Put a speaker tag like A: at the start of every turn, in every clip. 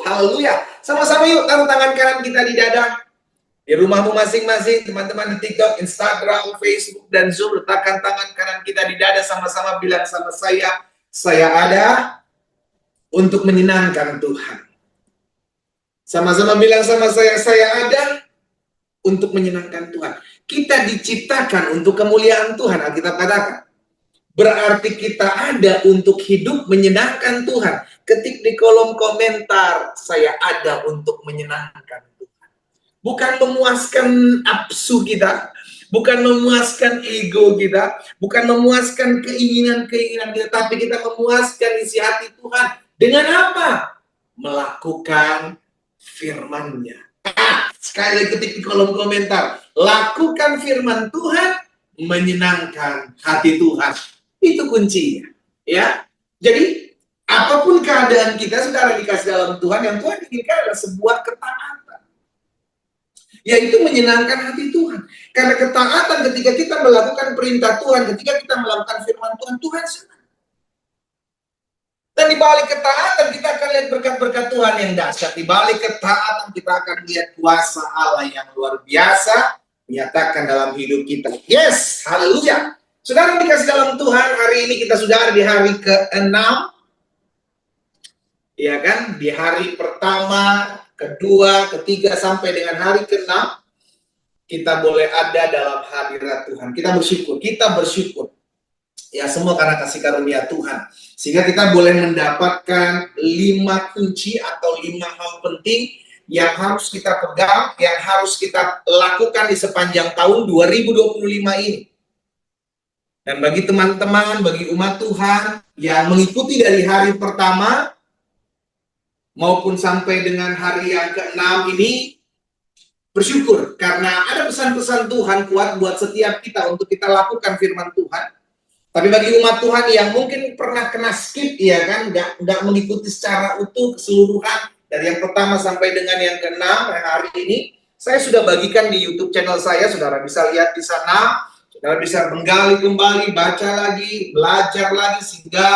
A: Haleluya. Sama-sama yuk taruh tangan kanan kita di dada. Di rumahmu masing-masing, teman-teman di TikTok, Instagram, Facebook, dan Zoom, letakkan tangan kanan kita di dada, sama-sama bilang sama saya ada untuk menyenangkan Tuhan. Sama-sama bilang sama saya ada untuk menyenangkan Tuhan. Kita diciptakan untuk kemuliaan Tuhan, Alkitab katakan. Berarti kita ada untuk hidup menyenangkan Tuhan. Ketik di kolom komentar, saya ada untuk menyenangkan Tuhan. Bukan memuaskan nafsu kita, bukan memuaskan ego kita, bukan memuaskan keinginan-keinginan kita, tapi kita memuaskan isi hati Tuhan. Dengan apa? Melakukan firman-Nya. Sekali lagi ketik di kolom komentar, lakukan firman Tuhan, menyenangkan hati Tuhan. Itu kuncinya, ya. Jadi apapun keadaan kita, saudara dikasih dalam Tuhan, yang Tuhan inginkan adalah sebuah ketaatan, yaitu menyenangkan hati Tuhan. Karena ketaatan ketika kita melakukan perintah Tuhan, ketika kita melakukan firman Tuhan, Tuhan senang. Dan di balik ketaatan kita akan lihat berkat-berkat Tuhan yang dahsyat. Di balik ketaatan kita akan lihat kuasa Allah yang luar biasa menyatakan dalam hidup kita. Yes, haleluya. Saudara dikasih dalam Tuhan, hari ini kita sudah ada di hari ke-6. Ya kan? Di hari pertama, kedua, ketiga, sampai dengan hari ke-6. Kita boleh ada dalam hadirat Tuhan. Kita bersyukur. Ya, semua karena kasih karunia Tuhan. Sehingga kita boleh mendapatkan 5 kunci atau 5 hal penting yang harus kita pegang, yang harus kita lakukan di sepanjang tahun 2025 ini. Dan bagi teman-teman, bagi umat Tuhan yang mengikuti dari hari pertama maupun sampai dengan hari yang ke-6 ini, bersyukur karena ada pesan-pesan Tuhan kuat buat setiap kita untuk kita lakukan firman Tuhan. Tapi bagi umat Tuhan yang mungkin pernah kena skip, ya kan, nggak mengikuti secara utuh keseluruhan dari yang pertama sampai dengan yang ke-6 hari ini, saya sudah bagikan di YouTube channel saya, saudara bisa lihat di sana. Saudara bisa menggali kembali, baca lagi, belajar lagi, sehingga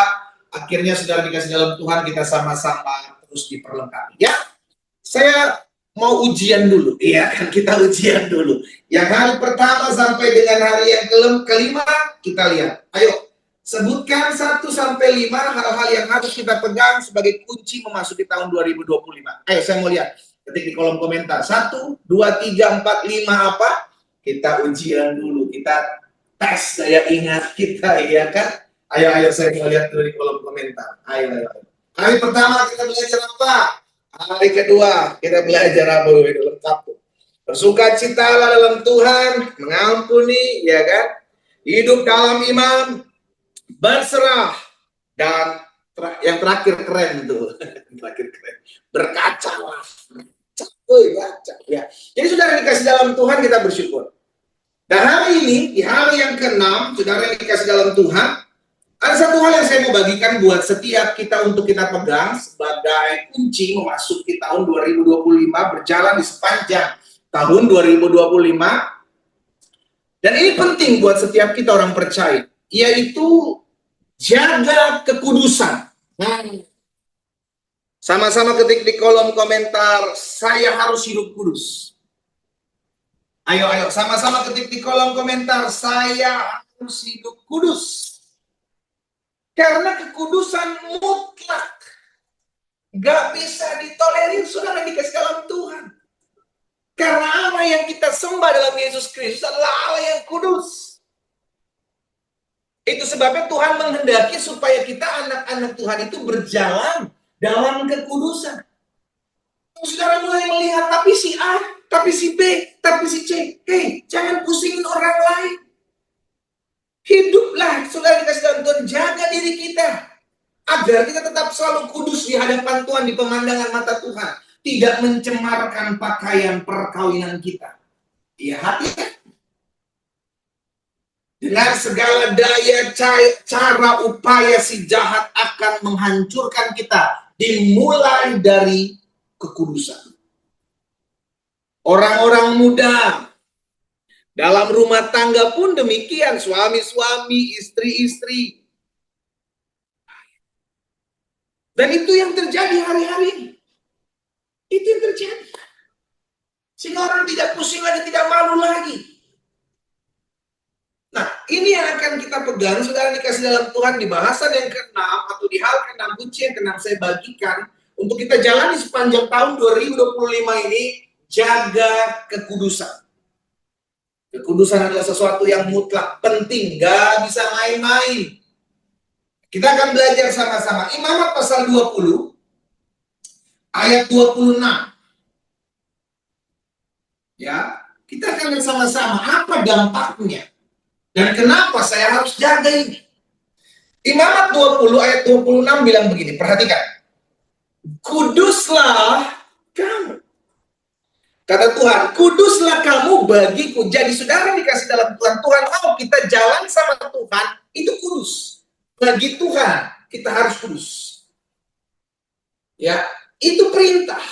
A: akhirnya saudara dikasih dalam Tuhan, kita sama-sama terus diperlengkapi. Ya, saya mau ujian dulu, ya kan, kita ujian dulu. Yang hari pertama sampai dengan hari yang kelima, kita lihat. Ayo, sebutkan 1 sampai 5 hal-hal yang harus kita pegang sebagai kunci memasuki tahun 2025. Ayo, saya mau lihat. Ketik di kolom komentar. 1, 2, 3, 4, 5 apa? Kita ujian dulu, kita tes daya ingat kita, ya kan? Ayo, saya mau lihat dulu di kolom komentar. Ayo. Hari pertama kita belajar apa? Hari kedua kita belajar apa? Lengkap tuh. Bersukacitalah dalam Tuhan, mengampuni, ya kan? Hidup dalam iman, berserah, dan yang terakhir keren tuh. Terakhir keren. Berkacalah. Baca, ya. Jadi saudara dikasih dalam Tuhan, kita bersyukur. Dan hari ini, di hari yang ke-6, saudara yang dikasih dalam Tuhan, ada satu hal yang saya mau bagikan buat setiap kita untuk kita pegang sebagai kunci memasuki tahun 2025, berjalan di sepanjang tahun 2025. Dan ini penting buat setiap kita orang percaya, yaitu jaga kekudusan. Sama-sama ketik di kolom komentar, saya harus hidup kudus. Ayo, sama-sama ketik di kolom komentar, saya harus hidup kudus. Karena kekudusan mutlak. Gak bisa ditolerir, saudara dikasih dalam Tuhan. Karena Allah yang kita sembah dalam Yesus Kristus adalah Allah yang kudus. Itu sebabnya Tuhan menghendaki supaya kita anak-anak Tuhan itu berjalan dalam kekudusan. Saudara mulai melihat, tapi si A, tapi si B, tapi si C. Hei, jangan pusingin orang lain. Hiduplah, saudara dikasih dalam Tuhan, jaga diri kita. Agar kita tetap selalu kudus di hadapan Tuhan, di pemandangan mata Tuhan. Tidak mencemarkan pakaian perkawinan kita. Ya, hati-hati. Dengan segala daya, cara, upaya si jahat akan menghancurkan kita. Dimulai dari kekudusan. Orang-orang muda dalam rumah tangga pun demikian, suami-suami, istri-istri. Dan itu yang terjadi hari-hari ini. Itu yang terjadi. Sehingga orang tidak pusing lagi, tidak malu lagi. Nah, ini yang akan kita pegang, saudara dikasih dalam Tuhan, di bahasan yang ke-6 atau di hal ke-6 kunci yang ke-6 saya bagikan untuk kita jalani sepanjang tahun 2025 ini, jaga kekudusan. Kekudusan adalah sesuatu yang mutlak, penting, gak bisa main-main. Kita akan belajar sama-sama. Imamat pasal 20, ayat 26. Ya, kita akan bersama-sama apa dampaknya dan kenapa saya harus jaga ini. Imamat 20 ayat 26 bilang begini, perhatikan. Kuduslah kamu. Kata Tuhan, kuduslah kamu bagiku. Jadi saudara dikasih dalam Tuhan, Tuhan mau kita jalan sama Tuhan, itu kudus. Bagi Tuhan, kita harus kudus. Ya, itu perintah.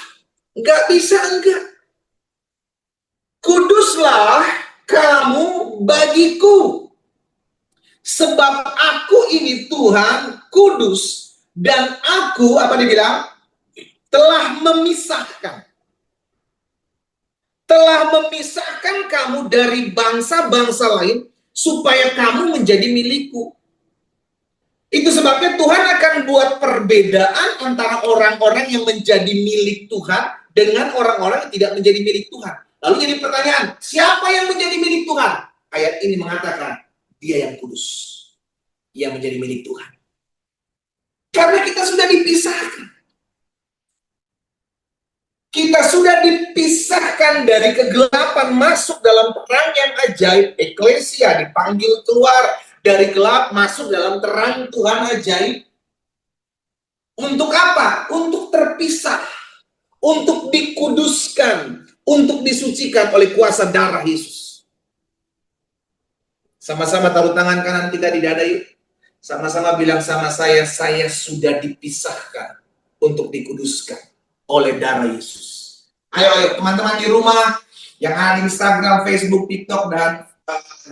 A: Nggak bisa enggak. Kuduslah kamu bagiku. Sebab aku ini Tuhan kudus. Dan aku, apa dibilang? Telah memisahkan. Telah memisahkan kamu dari bangsa-bangsa lain. Supaya kamu menjadi milikku. Itu sebabnya Tuhan akan buat perbedaan antara orang-orang yang menjadi milik Tuhan. Dengan orang-orang yang tidak menjadi milik Tuhan. Lalu jadi pertanyaan, siapa yang menjadi milik Tuhan? Ayat ini mengatakan, dia yang kudus. Yang menjadi milik Tuhan. Karena kita sudah dipisahkan. Kita sudah dipisahkan dari kegelapan masuk dalam terang yang ajaib. Eklesia dipanggil keluar dari gelap masuk dalam terang Tuhan ajaib. Untuk apa? Untuk terpisah. Untuk dikuduskan. Untuk disucikan oleh kuasa darah Yesus. Sama-sama taruh tangan kanan kita di dada yuk. Sama-sama bilang sama saya sudah dipisahkan untuk dikuduskan oleh darah Yesus. Ayo teman-teman di rumah yang ada di Instagram, Facebook, TikTok, dan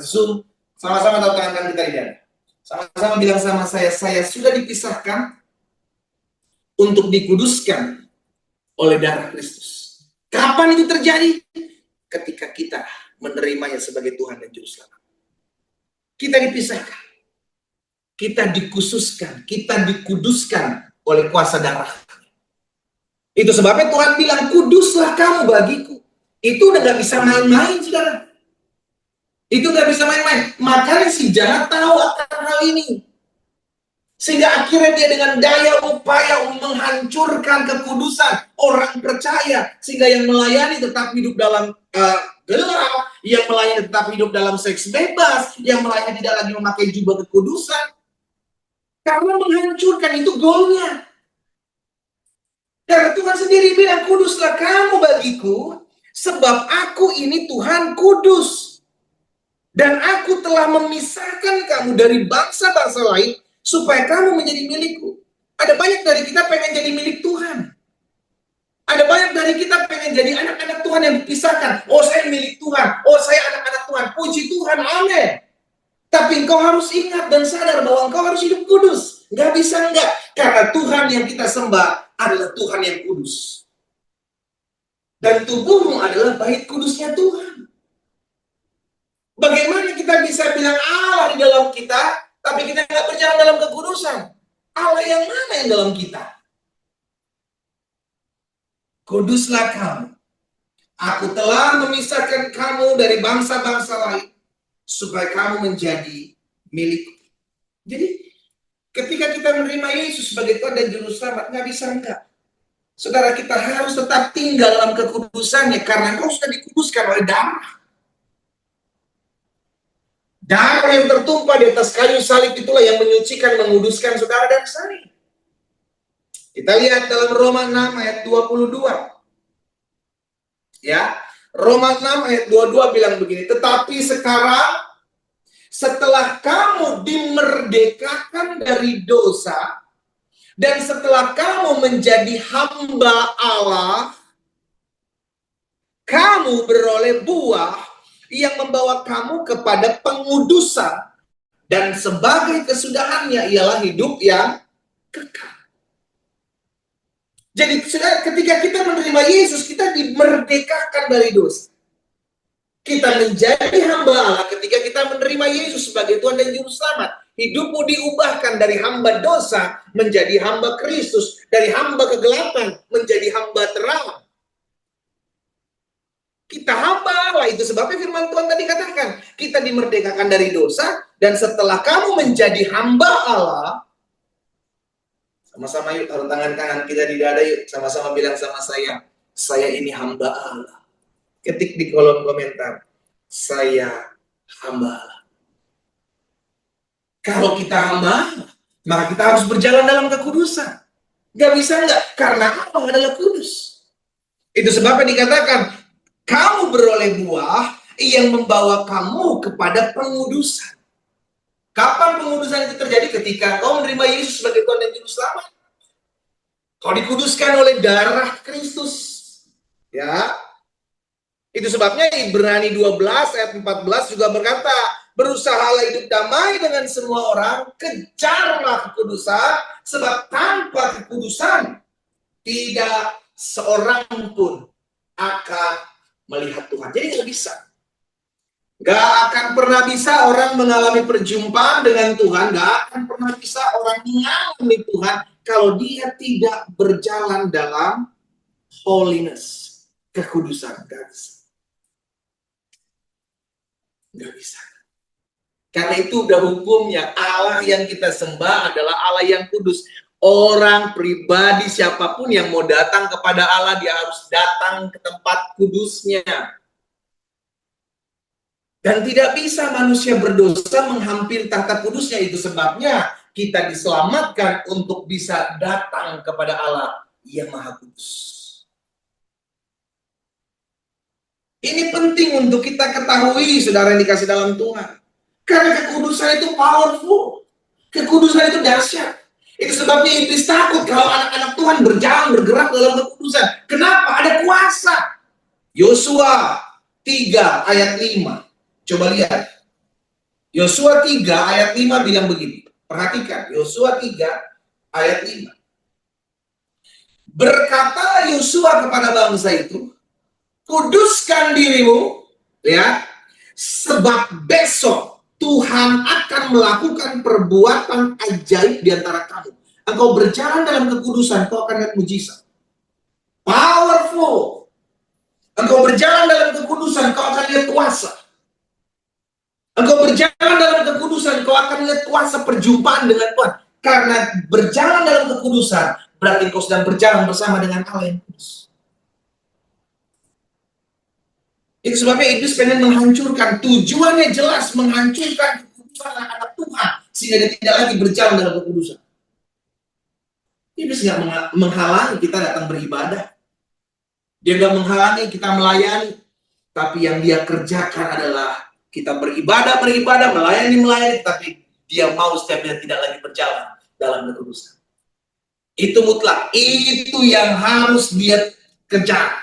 A: Zoom, sama-sama taruh tangan kanan kita di dada. Sama-sama bilang sama saya sudah dipisahkan untuk dikuduskan oleh darah Kristus. Kapan itu terjadi? Ketika kita menerimanya sebagai Tuhan dan Juru Selamat. Kita dipisahkan. Kita dikhususkan. Kita dikuduskan oleh kuasa darah. Itu sebabnya Tuhan bilang, kuduslah kamu bagiku. Itu udah gak bisa main-main, saudara. Itu gak bisa main-main. Makanya si jahat tahu akan hal ini. Sehingga akhirnya dia dengan daya upaya menghancurkan kekudusan orang percaya. Sehingga yang melayani tetap hidup dalam gelap. Yang melayani tetap hidup dalam seks bebas. Yang melayani tidak lagi memakai jubah kekudusan. Karena menghancurkan itu goalnya. Karena Tuhan sendiri bilang, kuduslah kamu bagiku. Sebab aku ini Tuhan kudus. Dan aku telah memisahkan kamu dari bangsa-bangsa lain. Supaya kamu menjadi milikku. Ada banyak dari kita pengen jadi milik Tuhan. Ada banyak dari kita pengen jadi anak-anak Tuhan yang dipisahkan. Oh, saya milik Tuhan. Oh, saya anak-anak Tuhan. Puji Tuhan, amin. Tapi engkau harus ingat dan sadar bahwa engkau harus hidup kudus. Nggak bisa enggak. Karena Tuhan yang kita sembah adalah Tuhan yang kudus. Dan tubuhmu adalah bait kudusnya Tuhan. Bagaimana kita bisa bilang Allah di dalam kita, tapi kita nggak berjalan dalam kekudusan? Allah yang mana yang dalam kita? Kuduslah kamu. Aku telah memisahkan kamu dari bangsa-bangsa lain, supaya kamu menjadi milikku. Jadi, ketika kita menerima Yesus sebagai Tuhan dan Juru Selamat, nggak bisa enggak. Saudara, kita harus tetap tinggal dalam kekudusannya, karena engkau sudah dikuduskan oleh darah. Darah yang tertumpah di atas kayu salib itulah yang menyucikan, menguduskan saudara dan saya. Kita lihat dalam Roma 6 ayat 22. Ya, Roma 6 ayat 22 bilang begini, tetapi sekarang setelah kamu dimerdekakan dari dosa dan setelah kamu menjadi hamba Allah, kamu beroleh buah yang membawa kamu kepada pengudusan, dan sebagai kesudahannya ialah hidup yang kekal. Jadi ketika kita menerima Yesus, kita dimerdekakan dari dosa. Kita menjadi hamba Allah ketika kita menerima Yesus sebagai Tuhan dan Juru Selamat. Hidupmu diubahkan dari hamba dosa menjadi hamba Kristus, dari hamba kegelapan menjadi hamba terang. Kita hamba Allah, itu sebabnya firman Tuhan tadi katakan, kita dimerdekakan dari dosa, dan setelah kamu menjadi hamba Allah, sama-sama yuk, taruh tangan kanan kita di dada yuk, sama-sama bilang sama saya ini hamba Allah. Ketik di kolom komentar, saya hamba Allah. Kalau kita hamba, maka kita harus berjalan dalam kekudusan. Gak bisa enggak, karena Allah adalah kudus. Itu sebabnya dikatakan, kamu beroleh buah yang membawa kamu kepada pengudusan. Kapan pengudusan itu terjadi? Ketika kau menerima Yesus sebagai Tuhan dan Juru Selamat. Kau dikuduskan oleh darah Kristus. Ya. Itu sebabnya Ibrani 12 ayat 14 juga berkata, berusahalah hidup damai dengan semua orang, kejarlah kekudusan, sebab tanpa kekudusan tidak seorang pun akan melihat Tuhan. Jadi nggak bisa. Nggak akan pernah bisa orang mengalami perjumpaan dengan Tuhan, nggak akan pernah bisa orang mengalami Tuhan kalau dia tidak berjalan dalam holiness, kekudusan. Nggak bisa. Nggak bisa. Karena itu udah hukumnya, Allah yang kita sembah adalah Allah yang kudus. Orang pribadi siapapun yang mau datang kepada Allah, dia harus datang ke tempat kudusnya. Dan tidak bisa manusia berdosa menghampiri tahta kudusnya. Itu sebabnya kita diselamatkan untuk bisa datang kepada Allah yang Maha Kudus. Ini penting untuk kita ketahui, saudara yang dikasih dalam Tuhan. Karena kekudusan itu powerful. Kekudusan itu dahsyat. Itu sebabnya iblis takut kalau anak-anak Tuhan berjalan, bergerak dalam kekudusan. Kenapa? Ada kuasa. Yosua 3 ayat 5. Coba lihat. Yosua 3 ayat 5 bilang begini. Perhatikan. Yosua 3 ayat 5. Berkata Yosua kepada bangsa itu, kuduskan dirimu, ya, sebab besok Tuhan akan melakukan perbuatan ajaib di antara kamu. Engkau berjalan dalam kekudusan, kau akan lihat mujizat. Powerful. Engkau berjalan dalam kekudusan, kau akan lihat kuasa. Engkau berjalan dalam kekudusan, kau akan lihat kuasa perjumpaan dengan Tuhan. Karena berjalan dalam kekudusan, berarti engkau sedang berjalan bersama dengan Allah yang kudus. Itu sebabnya iblis pengen menghancurkan. Tujuannya jelas, menghancurkan kekudusan anak-anak Tuhan. Sehingga dia tidak lagi berjalan dalam kekudusan. Iblis nggak menghalangi kita datang beribadah. Dia nggak menghalangi kita melayani. Tapi yang dia kerjakan adalah kita beribadah, melayani, tapi dia mau setiap dia tidak lagi berjalan dalam kekudusan. Itu mutlak, itu yang harus dia kejar.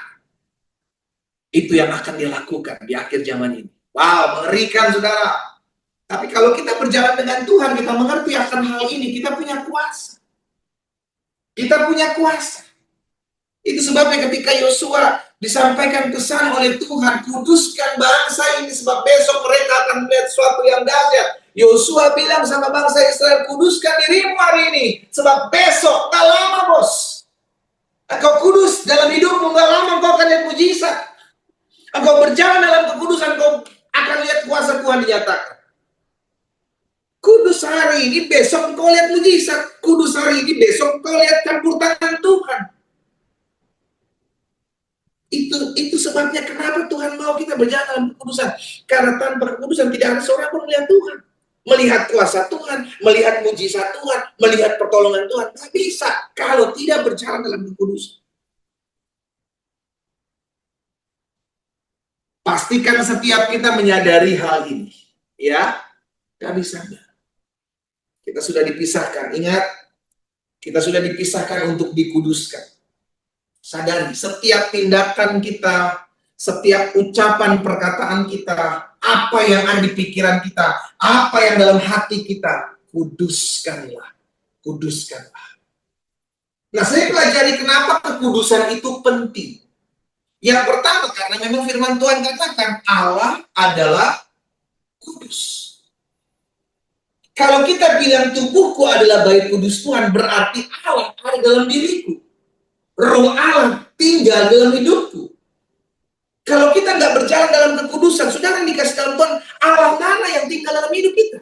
A: Itu yang akan dia lakukan di akhir zaman ini. Wow, mengerikan saudara. Tapi kalau kita berjalan dengan Tuhan, kita mengerti akan hal ini, kita punya kuasa. Kita punya kuasa. Itu sebabnya ketika Yosua disampaikan pesan oleh Tuhan, kuduskan bangsa ini sebab besok mereka akan melihat sesuatu yang dahsyat. Yosua bilang sama bangsa Israel, kuduskan dirimu hari ini sebab besok, tak lama bos. Engkau kudus dalam hidupmu, gak lama engkau akan lihat mujizat. Engkau berjalan dalam kekudusan, engkau akan lihat kuasa Tuhan dinyatakan. Kudus hari ini, besok engkau lihat mujizat. Kudus hari ini, besok engkau lihat campur tangan Tuhan. Itu sebabnya kenapa Tuhan mau kita berjalan dalam kekudusan. Karena tanpa kekudusan tidak ada seorang pun melihat Tuhan. Melihat kuasa Tuhan, melihat mujizat Tuhan, melihat pertolongan Tuhan. Tidak bisa kalau tidak berjalan dalam kekudusan. Pastikan setiap kita menyadari hal ini. Ya, tidak bisa. Kita sudah dipisahkan. Ingat, kita sudah dipisahkan untuk dikuduskan. Sadari, setiap tindakan kita, setiap ucapan perkataan kita, apa yang ada di pikiran kita, apa yang dalam hati kita, kuduskanlah. Kuduskanlah. Nah, saya pelajari kenapa kekudusan itu penting. Yang pertama, karena memang firman Tuhan katakan Allah adalah kudus. Kalau kita bilang tubuhku adalah bait kudus Tuhan, berarti Allah ada dalam diriku. Roh Allah tinggal dalam hidupku. Kalau kita nggak berjalan dalam kekudusan, saudara yang dikasih dalam Tuhan, Allah mana yang tinggal dalam hidup kita?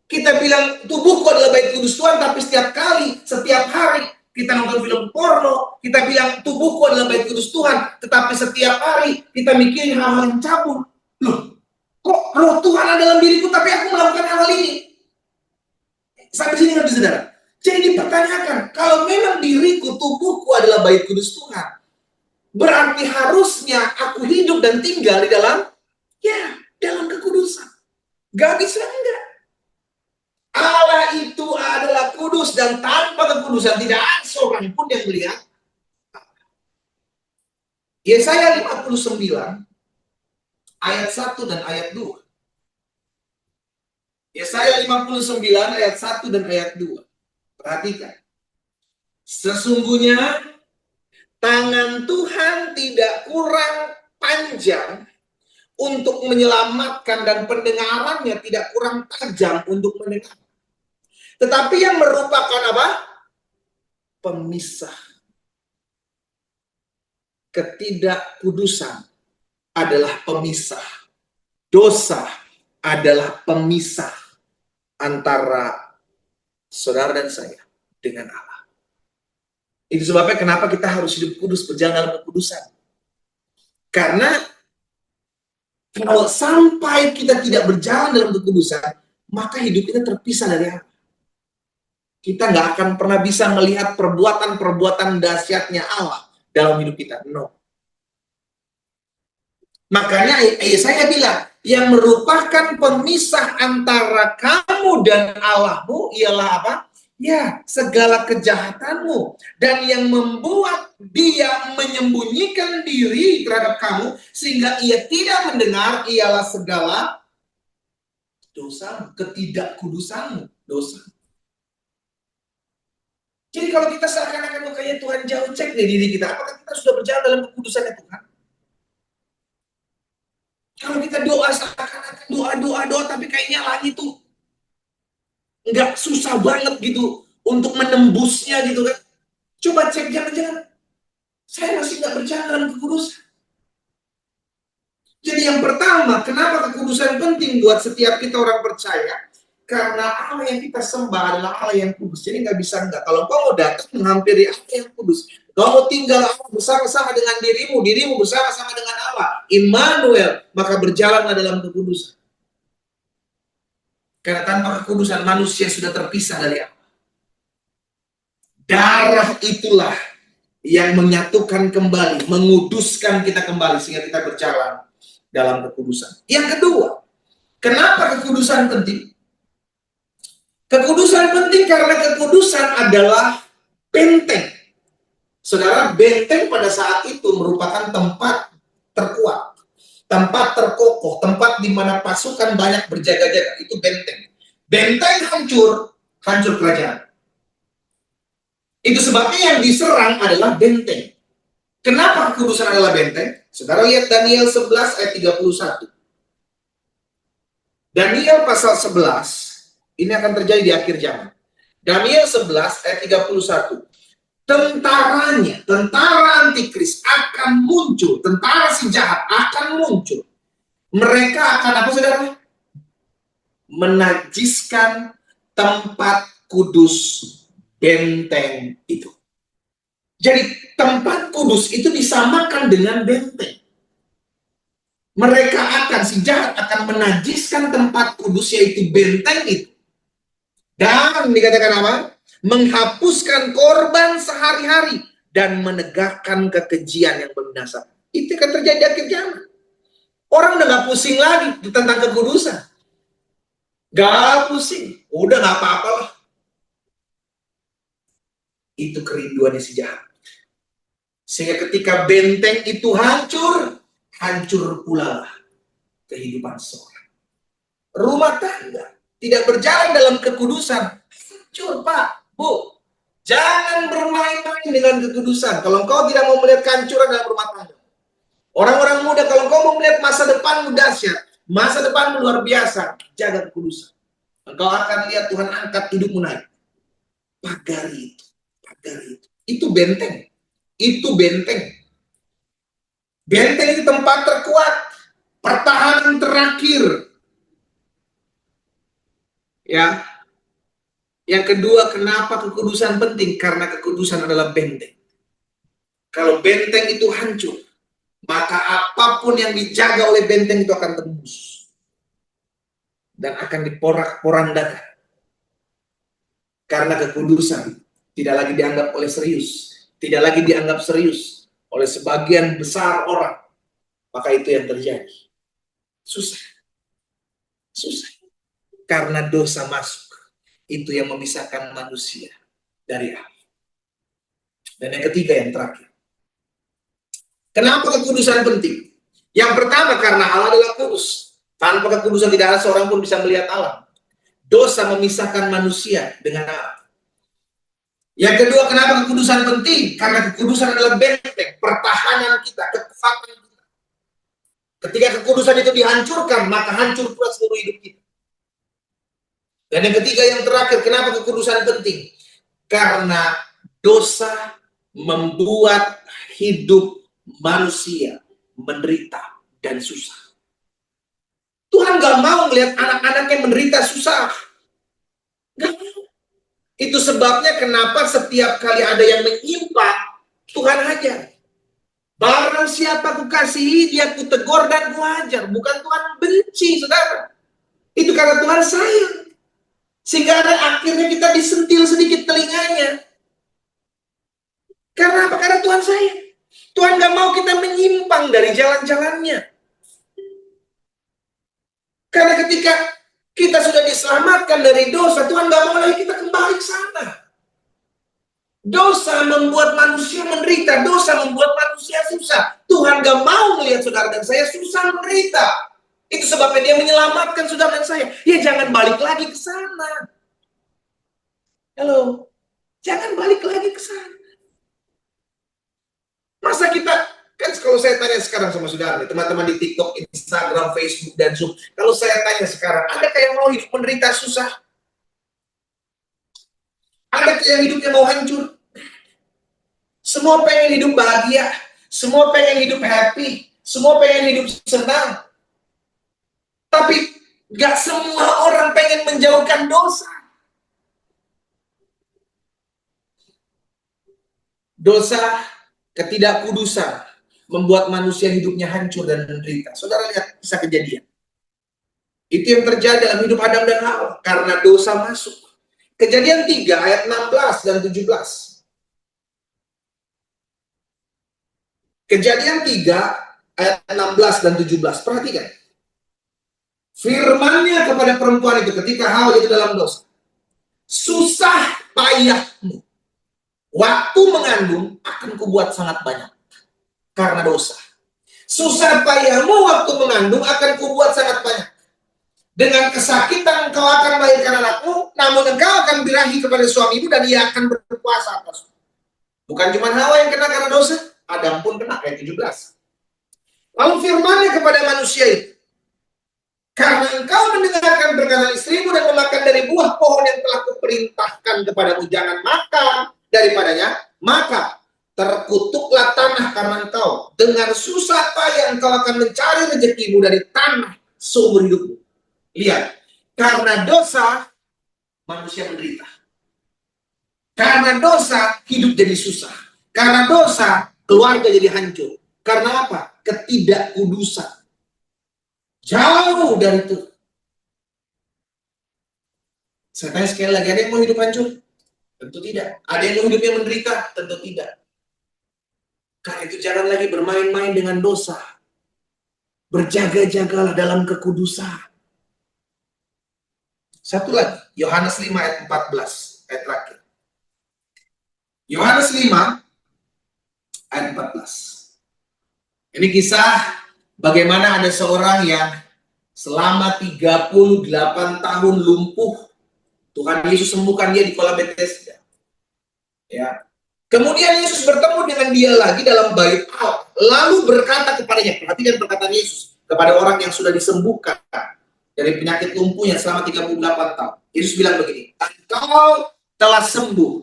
A: Kita bilang tubuhku adalah bait kudus Tuhan, tapi setiap kali, setiap hari kita nonton film porno, kita bilang tubuhku adalah bait kudus Tuhan, tetapi setiap hari kita mikirin hal-hal yang cabul. Loh, kok roh Tuhan ada dalam diriku, tapi aku melakukan hal ini? Sampai sini ngerti saudara? Jadi dipertanyakan, kalau memang diriku, tubuhku adalah bait kudus Tuhan, berarti harusnya aku hidup dan tinggal di dalam, ya, dalam kekudusan. Gak bisa enggak. Allah itu adalah kudus dan tanpa kekudusan tidak ada seorang pun yang melihat. Yesaya 59 ayat 1 dan ayat 2. Yesaya 59 ayat 1 dan ayat 2. Perhatikan. Sesungguhnya tangan Tuhan tidak kurang panjang untuk menyelamatkan dan pendengarannya tidak kurang tajam untuk mendengar. Tetapi yang merupakan apa? Pemisah. Ketidakkudusan adalah pemisah. Dosa adalah pemisah antara saudara dan saya dengan Allah. Itu sebabnya kenapa kita harus hidup kudus, berjalan dalam kekudusan. Karena kalau sampai kita tidak berjalan dalam kekudusan, maka hidup kita terpisah dari Allah. Kita nggak akan pernah bisa melihat perbuatan-perbuatan dahsyatnya Allah dalam hidup kita. No. Makanya saya bilang, yang merupakan pemisah antara kamu dan Allahmu ialah apa? Ya, segala kejahatanmu. Dan yang membuat dia menyembunyikan diri terhadap kamu sehingga ia tidak mendengar ialah segala dosa, ketidakkudusanmu, dosa. Jadi kalau kita seakan-akan kayak Tuhan jauh, cek nih diri kita, apakah kita sudah berjalan dalam kekudusannya Tuhan? Kalau kita doa seakan-akan doa, tapi kayaknya lagi tuh nggak, susah banget gitu untuk menembusnya gitu kan. Coba cek, jangan-jangan saya masih nggak berjalan dalam kekudusan. Jadi yang pertama, kenapa kekudusan penting buat setiap kita orang percaya? Karena Allah yang kita sembah adalah Allah yang kudus. Jadi nggak bisa enggak. Kalau kau mau datang menghampiri Allah yang kudus, kau mau tinggal bersama-sama dengan dirimu, dirimu bersama-sama dengan Allah, Immanuel, maka berjalanlah dalam kekudusan. Karena tanpa kekudusan manusia sudah terpisah dari Allah. Darah itulah yang menyatukan kembali, menguduskan kita kembali sehingga kita berjalan dalam kekudusan. Yang kedua, kenapa kekudusan penting? Kekudusan penting karena kekudusan adalah benteng. Saudara, benteng pada saat itu merupakan tempat terkuat, tempat terkokoh, tempat di mana pasukan banyak berjaga-jaga. Itu benteng. Benteng hancur, hancur kerajaan. Itu sebabnya yang diserang adalah benteng. Kenapa kekudusan adalah benteng? Saudara lihat Daniel 11 ayat 31. Daniel pasal 11, ini akan terjadi di akhir zaman. Daniel 11 ayat 31. Tentaranya, tentara antikris akan muncul, tentara si jahat akan muncul. Mereka akan apa saudara? Menajiskan tempat kudus benteng itu. Jadi tempat kudus itu disamakan dengan benteng. Mereka akan, si jahat akan menajiskan tempat kudus yaitu benteng itu. Dan dikatakan apa? Menghapuskan korban sehari-hari dan menegakkan kekejian yang membinasakan. Itu kan terjadi di akhir zaman. Orang udah gak pusing lagi tentang kekudusan. Gak pusing. Udah gak apa-apa lah. Itu kerinduannya si jahat. Sehingga ketika benteng itu hancur, hancur pula lah kehidupan seorang. Rumah tangga tidak berjalan dalam kekudusan, hancur Pak, Bu. Jangan bermain-main dengan kekudusan. Kalau engkau tidak mau melihat kehancuran dalam rumah tangga. Orang-orang muda, kalau engkau mau melihat masa depanmu dahsyat, masa depanmu luar biasa, jaga kekudusan. Engkau akan lihat Tuhan angkat hidupmu naik. Pagari itu. Pagari itu. Itu benteng. Itu benteng. Benteng itu tempat terkuat. Pertahanan terakhir. Ya. Yang kedua, kenapa kekudusan penting? Karena kekudusan adalah benteng. Kalau benteng itu hancur, maka apapun yang dijaga oleh benteng itu akan tembus. Dan akan diporak-porandakan. Karena kekudusan tidak lagi dianggap oleh serius. Tidak lagi dianggap serius oleh sebagian besar orang. Maka itu yang terjadi. Susah. Susah. Karena dosa masuk. Itu yang memisahkan manusia dari Allah. Dan yang ketiga, yang terakhir. Kenapa kekudusan penting? Yang pertama, karena Allah adalah kudus. Tanpa kekudusan tidak ada seorang pun bisa melihat Allah. Dosa memisahkan manusia dengan Allah. Yang kedua, kenapa kekudusan penting? Karena kekudusan adalah benteng, pertahanan kita, kekuatan kita. Ketika kekudusan itu dihancurkan, maka hancur pula seluruh hidup kita. Dan yang ketiga, yang terakhir, kenapa kekudusan penting? Karena dosa membuat hidup manusia menderita dan susah. Tuhan gak mau melihat anak-anaknya menderita susah. Gak mau. Itu sebabnya kenapa setiap kali ada yang menyimpang, Tuhan ajar. Barang siapa kukasihi, dia kutegur dan kuajar. Bukan Tuhan benci, saudara. Itu karena Tuhan sayang. Sehingga akhirnya kita disentil sedikit telinganya. Karena apa? Karena Tuhan sayang. Tuhan gak mau kita menyimpang dari jalan-jalannya. Karena ketika kita sudah diselamatkan dari dosa, Tuhan gak mau lagi kita kembali ke sana. Dosa membuat manusia menderita. Dosa membuat manusia susah. Tuhan gak mau melihat saudara dan saya susah menderita. Itu sebabnya dia menyelamatkan saudara dan saya. Ya jangan balik lagi ke sana. Halo. Jangan balik lagi ke sana. Masa kita, kan kalau saya tanya sekarang sama saudara, teman-teman di TikTok, Instagram, Facebook, dan Zoom. Kalau saya tanya sekarang, adakah yang mau hidup menderita susah? Adakah yang hidupnya mau hancur? Semua pengen hidup bahagia. Semua pengen hidup happy. Semua pengen hidup senang. Tapi gak semua orang pengen menjauhkan dosa. Dosa, ketidakkudusan membuat manusia hidupnya hancur dan menderita. Saudara lihat kisah kejadian. Itu yang terjadi dalam hidup Adam dan Hawa karena dosa masuk. Kejadian 3 ayat 16 dan 17. Kejadian 3 ayat 16 dan 17. Perhatikan. Firman-Nya kepada perempuan itu ketika Hawa itu dalam dosa. Susah payahmu. Waktu mengandung akan kubuat sangat banyak. Karena dosa. Susah payahmu waktu mengandung akan kubuat sangat banyak. Dengan kesakitan engkau akan melahirkan anakmu, namun engkau akan birahi kepada suamimu dan ia akan berkuasa atasmu. Bukan cuma Hawa yang kena karena dosa, Adam pun kena, ayat 17. Lalu firman-Nya kepada manusia itu, karena engkau mendengarkan perkataan istrimu dan memakan dari buah pohon yang telah kuperintahkan kepadamu, jangan makan daripadanya, maka terkutuklah tanah karena engkau. Dengan susah payah engkau akan mencari rezekimu dari tanah seumur hidupmu. Lihat, karena dosa manusia menderita. Karena dosa hidup jadi susah. Karena dosa keluarga jadi hancur. Karena apa? Ketidakkudusan. Jauh dari itu. Saya tanya sekali lagi, ada yang mau hidup hancur? Tentu tidak. Ada yang mau hidupnya menderita? Tentu tidak. Karena itu jangan lagi bermain-main dengan dosa. Berjaga-jagalah dalam kekudusan. Satu lagi, Yohanes 5 ayat 14, ayat terakhir. Yohanes 5 ayat 14. Ini kisah bagaimana ada seorang yang selama 38 tahun lumpuh. Tuhan Yesus sembuhkan dia di kolam Bethesda. Ya. Kemudian Yesus bertemu dengan dia lagi dalam bait Allah, lalu berkata kepadanya, perhatikan perkataan Yesus kepada orang yang sudah disembuhkan dari penyakit lumpuhnya selama 38 tahun. Yesus bilang begini, engkau telah sembuh,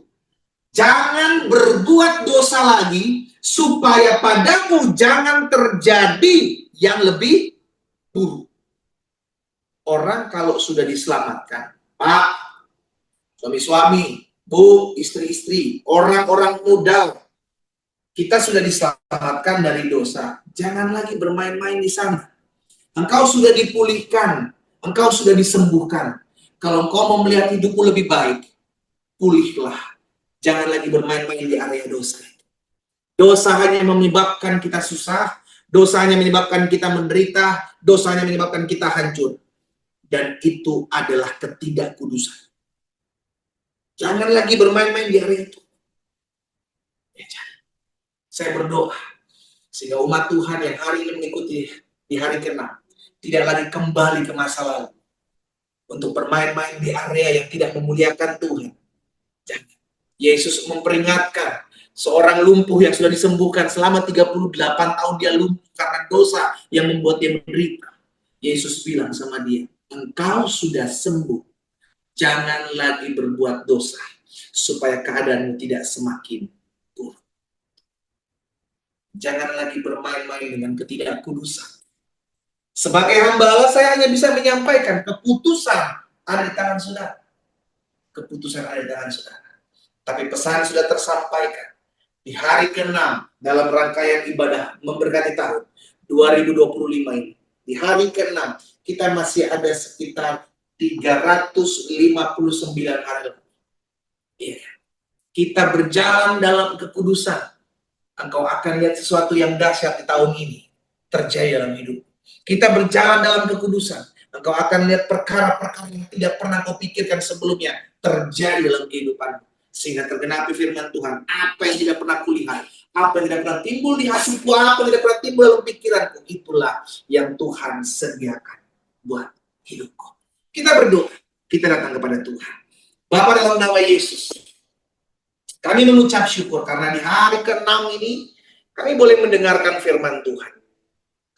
A: jangan berbuat dosa lagi, supaya padamu jangan terjadi yang lebih buruk. Orang kalau sudah diselamatkan, Pak, suami-suami, Bu, istri-istri, orang-orang muda, kita sudah diselamatkan dari dosa. Jangan lagi bermain-main di sana. Engkau sudah dipulihkan, engkau sudah disembuhkan. Kalau engkau mau melihat hidupmu lebih baik, pulihlah. Jangan lagi bermain-main di area dosa. Dosa hanya menyebabkan kita susah, dosa hanya menyebabkan kita menderita, dosa hanya menyebabkan kita hancur. Dan itu adalah ketidakkudusan. Jangan lagi bermain-main di area itu. Ya, saya berdoa sehingga umat Tuhan yang hari ini mengikuti di hari ke-6 tidak lagi kembali ke masa lalu untuk bermain-main di area yang tidak memuliakan Tuhan. Jangan. Yesus memperingatkan seorang lumpuh yang sudah disembuhkan selama 38 tahun dia lumpuh karena dosa yang membuat dia menderita. Yesus bilang sama dia, engkau sudah sembuh. Jangan lagi berbuat dosa supaya keadaanmu tidak semakin buruk. Jangan lagi bermain-main dengan ketidakkudusan. Sebagai hamba Allah, saya hanya bisa menyampaikan keputusan ada di tangan saudara. Keputusan ada di tangan saudara. Tapi pesan sudah tersampaikan. Di hari ke-6 dalam rangkaian ibadah memberkati tahun 2025 ini. Di hari ke-6 kita masih ada sekitar 359 hari. Ya. Kita berjalan dalam kekudusan. Engkau akan lihat sesuatu yang dahsyat di tahun ini terjadi dalam hidup. Kita berjalan dalam kekudusan. Engkau akan lihat perkara-perkara yang tidak pernah kau pikirkan sebelumnya terjadi dalam kehidupan. Sehingga tergenapi firman Tuhan. Apa yang tidak pernah kulihat, apa yang tidak pernah timbul di hatiku, apa yang tidak pernah timbul dalam pikiranku, itulah yang Tuhan sediakan buat hidupku. Kita berdoa, kita datang kepada Tuhan. Bapa, dalam nama Yesus, kami mengucap syukur karena di hari ke-6 ini kami boleh mendengarkan firman Tuhan.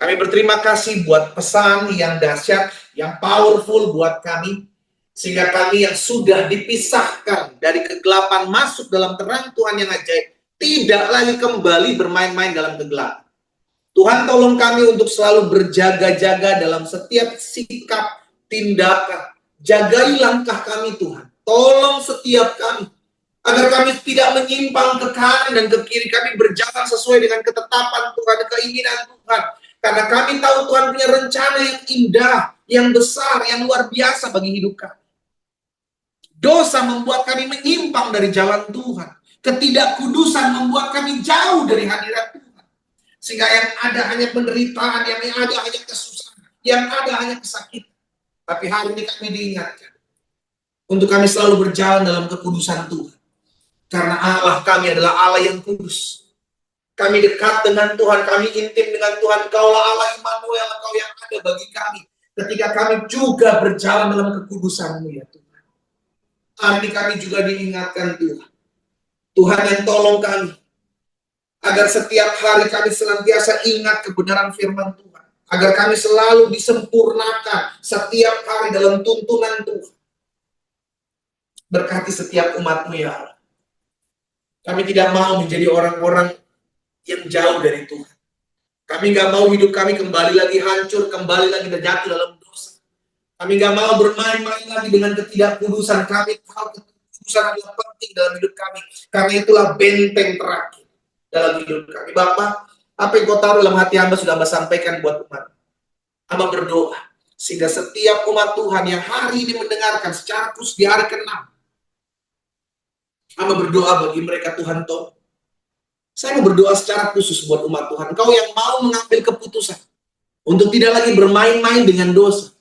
A: Kami berterima kasih buat pesan yang dahsyat, yang powerful buat kami. Sehingga kami yang sudah dipisahkan dari kegelapan masuk dalam terang Tuhan yang ajaib, tidak lagi kembali bermain-main dalam kegelapan. Tuhan tolong kami untuk selalu berjaga-jaga dalam setiap sikap, tindakan. Jagai langkah kami Tuhan. Tolong setiap kami. Agar kami tidak menyimpang ke kanan dan ke kiri. Kami berjalan sesuai dengan ketetapan Tuhan, keinginan Tuhan. Karena kami tahu Tuhan punya rencana yang indah, yang besar, yang luar biasa bagi hidup kami. Dosa membuat kami menyimpang dari jalan Tuhan. Ketidakkudusan membuat kami jauh dari hadirat Tuhan. Sehingga yang ada hanya penderitaan, yang ada hanya kesusahan, yang ada hanya kesakitan. Tapi hari ini kami diingatkan untuk kami selalu berjalan dalam kekudusan Tuhan. Karena Allah kami adalah Allah yang kudus. Kami dekat dengan Tuhan, kami intim dengan Tuhan. Kaulah Allah Immanuel, Engkau yang ada bagi kami. Ketika kami juga berjalan dalam kekudusan-Mu ya Tuhan. Hari ini kami juga diingatkan Tuhan. Tuhan yang tolong kami. Agar setiap hari kami senantiasa ingat kebenaran firman Tuhan. Agar kami selalu disempurnakan setiap hari dalam tuntunan Tuhan. Berkati setiap umat-Mu ya Allah. Kami tidak mau menjadi orang-orang yang jauh dari Tuhan. Kami nggak mau hidup kami kembali lagi hancur, kembali lagi terjatuh dalam dosa. Kami nggak mau bermain-main lagi dengan ketidakkudusan. Kami tahu kekudusan adalah penting dalam hidup kami. Karena itulah benteng terakhir dalam hidup kami. Bapak, apa yang kau taruh dalam hati hamba sudah hamba sampaikan buat umat. Hamba berdoa, sehingga setiap umat Tuhan yang hari ini mendengarkan secara khusus di hari ke-6, hamba berdoa bagi mereka Tuhan tolong. Saya mau berdoa secara khusus buat umat Tuhan. Kau yang mau mengambil keputusan untuk tidak lagi bermain-main dengan dosa.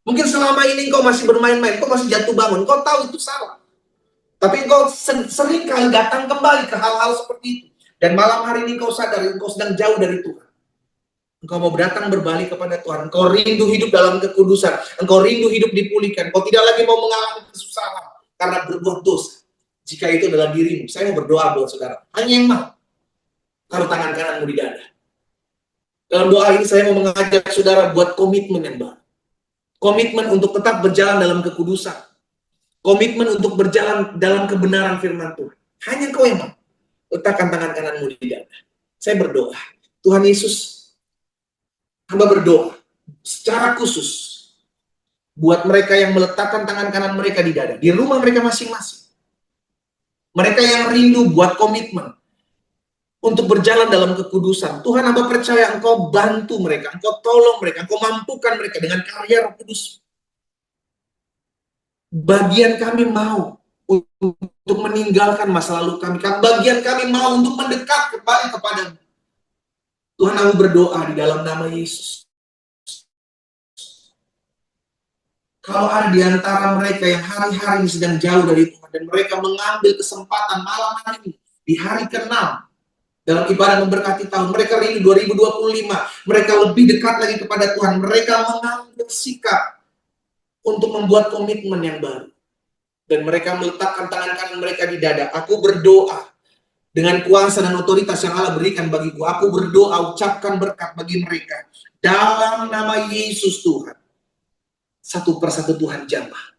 A: Mungkin selama ini kau masih bermain-main, kau masih jatuh bangun, kau tahu itu salah. Tapi kau sering kali datang kembali ke hal-hal seperti itu. Dan malam hari ini kau sadar, kau sedang jauh dari Tuhan. Engkau mau datang berbalik kepada Tuhan. Engkau rindu hidup dalam kekudusan. Engkau rindu hidup dipulihkan. Kau tidak lagi mau mengalami kesusahan karena berbuat dosa. Jika itu adalah dirimu, saya mau berdoa buat saudara. Hanya yang mau. Taruh tangan kananmu di dada. Dalam doa ini saya mau mengajak saudara buat komitmen yang baru. Komitmen untuk tetap berjalan dalam kekudusan. Komitmen untuk berjalan dalam kebenaran firman Tuhan. Hanya kau yang mau. Letakkan tangan kananmu di dada. Saya berdoa. Tuhan Yesus, hamba berdoa secara khusus buat mereka yang meletakkan tangan kanan mereka di dada. Di rumah mereka masing-masing. Mereka yang rindu buat komitmen untuk berjalan dalam kekudusan. Tuhan, hamba percaya Engkau bantu mereka, Engkau tolong mereka, Engkau mampukan mereka dengan karya Roh Kudus. Bagian kami mau untuk meninggalkan masa lalu kami. Bagian kami mau untuk mendekat kembali kepada-Mu. Tuhan, aku berdoa di dalam nama Yesus. Kalau ada di antara mereka yang hari-hari ini sedang jauh dari Tuhan, dan mereka mengambil kesempatan malam hari ini, di hari ke-6, dalam ibadah memberkati tahun, mereka rindu 2025, mereka lebih dekat lagi kepada Tuhan, mereka mengambil sikap untuk membuat komitmen yang baru, dan mereka meletakkan tangan kanan mereka di dada. Aku berdoa dengan kuasa dan otoritas yang Allah berikan bagiku, aku berdoa, ucapkan berkat bagi mereka, dalam nama Yesus Tuhan. Satu persatu Tuhan jamah.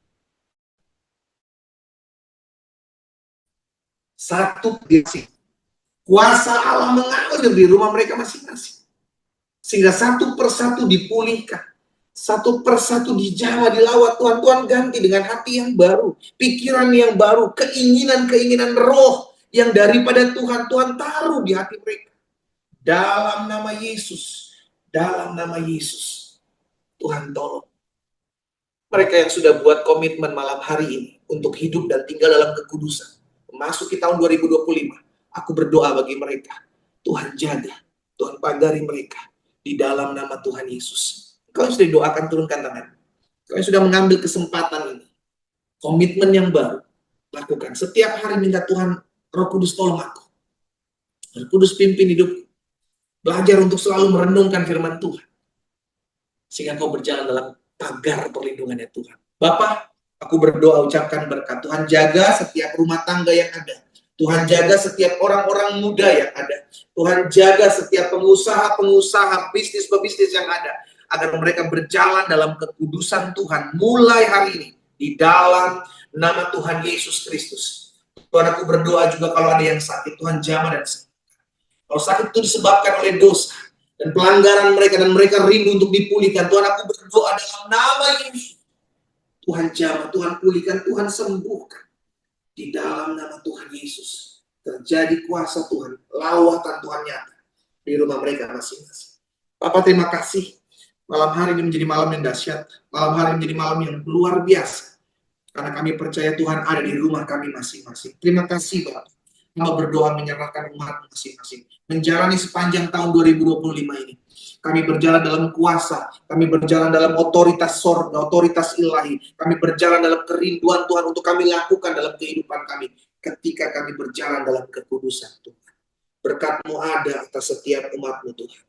A: Satu diri. Kuasa Allah mengalir di rumah mereka masing-masing. Sehingga satu persatu dipulihkan. Satu persatu dijawab, dilawat Tuhan. Tuhan ganti dengan hati yang baru. Pikiran yang baru. Keinginan-keinginan roh yang daripada Tuhan. Tuhan taruh di hati mereka. Dalam nama Yesus. Dalam nama Yesus. Tuhan tolong. Mereka yang sudah buat komitmen malam hari ini untuk hidup dan tinggal dalam kekudusan. Memasuki tahun 2025. Aku berdoa bagi mereka. Tuhan jaga. Tuhan pagari mereka. Di dalam nama Tuhan Yesus. Kau sudah doakan, turunkan tangan. Kau sudah mengambil kesempatan ini. Komitmen yang baru. Lakukan. Setiap hari minta Tuhan, Roh Kudus tolong aku. Roh Kudus pimpin hidupku. Belajar untuk selalu merenungkan firman Tuhan. Sehingga kau berjalan dalam pagar perlindungannya Tuhan. Bapak, aku berdoa ucapkan berkat. Tuhan jaga setiap rumah tangga yang ada. Tuhan jaga setiap orang-orang muda yang ada. Tuhan jaga setiap pengusaha-pengusaha, bisnis-pebisnis yang ada. Agar mereka berjalan dalam kekudusan Tuhan mulai hari ini. Di dalam nama Tuhan Yesus Kristus. Tuhan, aku berdoa juga kalau ada yang sakit, Tuhan jamah dan sembuhkan. Kalau sakit itu disebabkan oleh dosa dan pelanggaran mereka, dan mereka rindu untuk dipulihkan, Tuhan, aku berdoa dalam nama Yesus. Tuhan jamah, Tuhan pulihkan, Tuhan sembuhkan. Di dalam nama Tuhan Yesus. Terjadi kuasa Tuhan, lawatan Tuhan nyata di rumah mereka masing-masing. Bapak, terima kasih. Malam hari ini menjadi malam yang dahsyat. Malam hari ini menjadi malam yang luar biasa. Karena kami percaya Tuhan ada di rumah kami masing-masing. Terima kasih Bapak. Kami berdoa menyerahkan umat masing-masing. Menjalani sepanjang tahun 2025 ini. Kami berjalan dalam kuasa. Kami berjalan dalam otoritas sorga, otoritas ilahi. Kami berjalan dalam kerinduan Tuhan untuk kami lakukan dalam kehidupan kami. Ketika kami berjalan dalam kekudusan Tuhan. Berkat-Mu ada atas setiap umat-Mu Tuhan.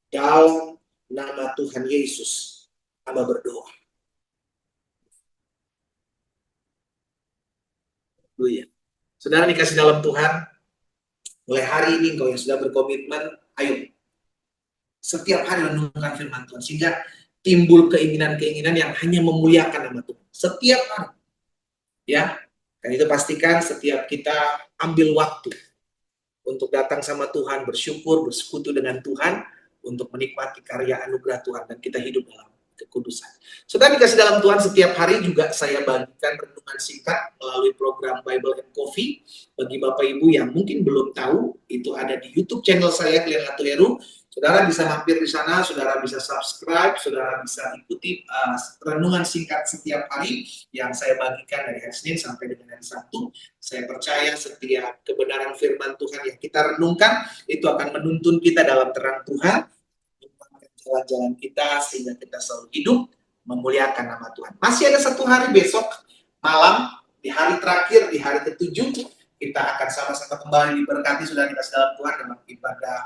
A: Dalam nama Tuhan Yesus, hamba berdoa. Saudara dikasih dalam Tuhan, mulai hari ini kau yang sudah berkomitmen, ayo setiap hari renungkan firman Tuhan, sehingga timbul keinginan-keinginan yang hanya memuliakan nama Tuhan. Setiap hari, ya, dan itu pastikan setiap kita ambil waktu untuk datang sama Tuhan, bersyukur, bersekutu dengan Tuhan, untuk menikmati karya anugerah Tuhan, dan kita hidup dalam kekudusan. Saudara dikasih dalam Tuhan, setiap hari juga saya bagikan renungan singkat melalui program Bible and Coffee. Bagi Bapak Ibu yang mungkin belum tahu, itu ada di YouTube channel saya, Glenn Latuheru. Saudara bisa mampir di sana, saudara bisa subscribe, saudara bisa ikuti renungan singkat setiap hari yang saya bagikan dari hari Senin sampai dengan hari Sabtu. Saya percaya setiap kebenaran firman Tuhan yang kita renungkan itu akan menuntun kita dalam terang Tuhan, jalan-jalan kita, sehingga kita selalu hidup memuliakan nama Tuhan. Masih ada satu hari besok malam, di hari terakhir, di hari ke-7, kita akan sama-sama kembali diberkati, sudah dikasih dalam Tuhan dalam ibadah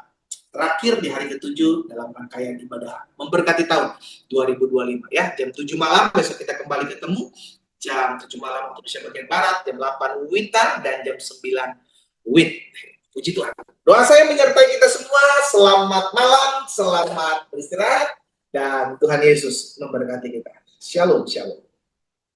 A: terakhir di hari ke-7 dalam rangkaian ibadah memberkati tahun 2025 ya. Jam 7 malam besok kita kembali ketemu. jam 7 malam waktu Indonesia bagian Barat, jam 8 WITA, dan jam 9 WIT. Puji Tuhan. Doa saya menyertai kita semua. Selamat malam, selamat beristirahat, dan Tuhan Yesus memberkati kita. Shalom, shalom.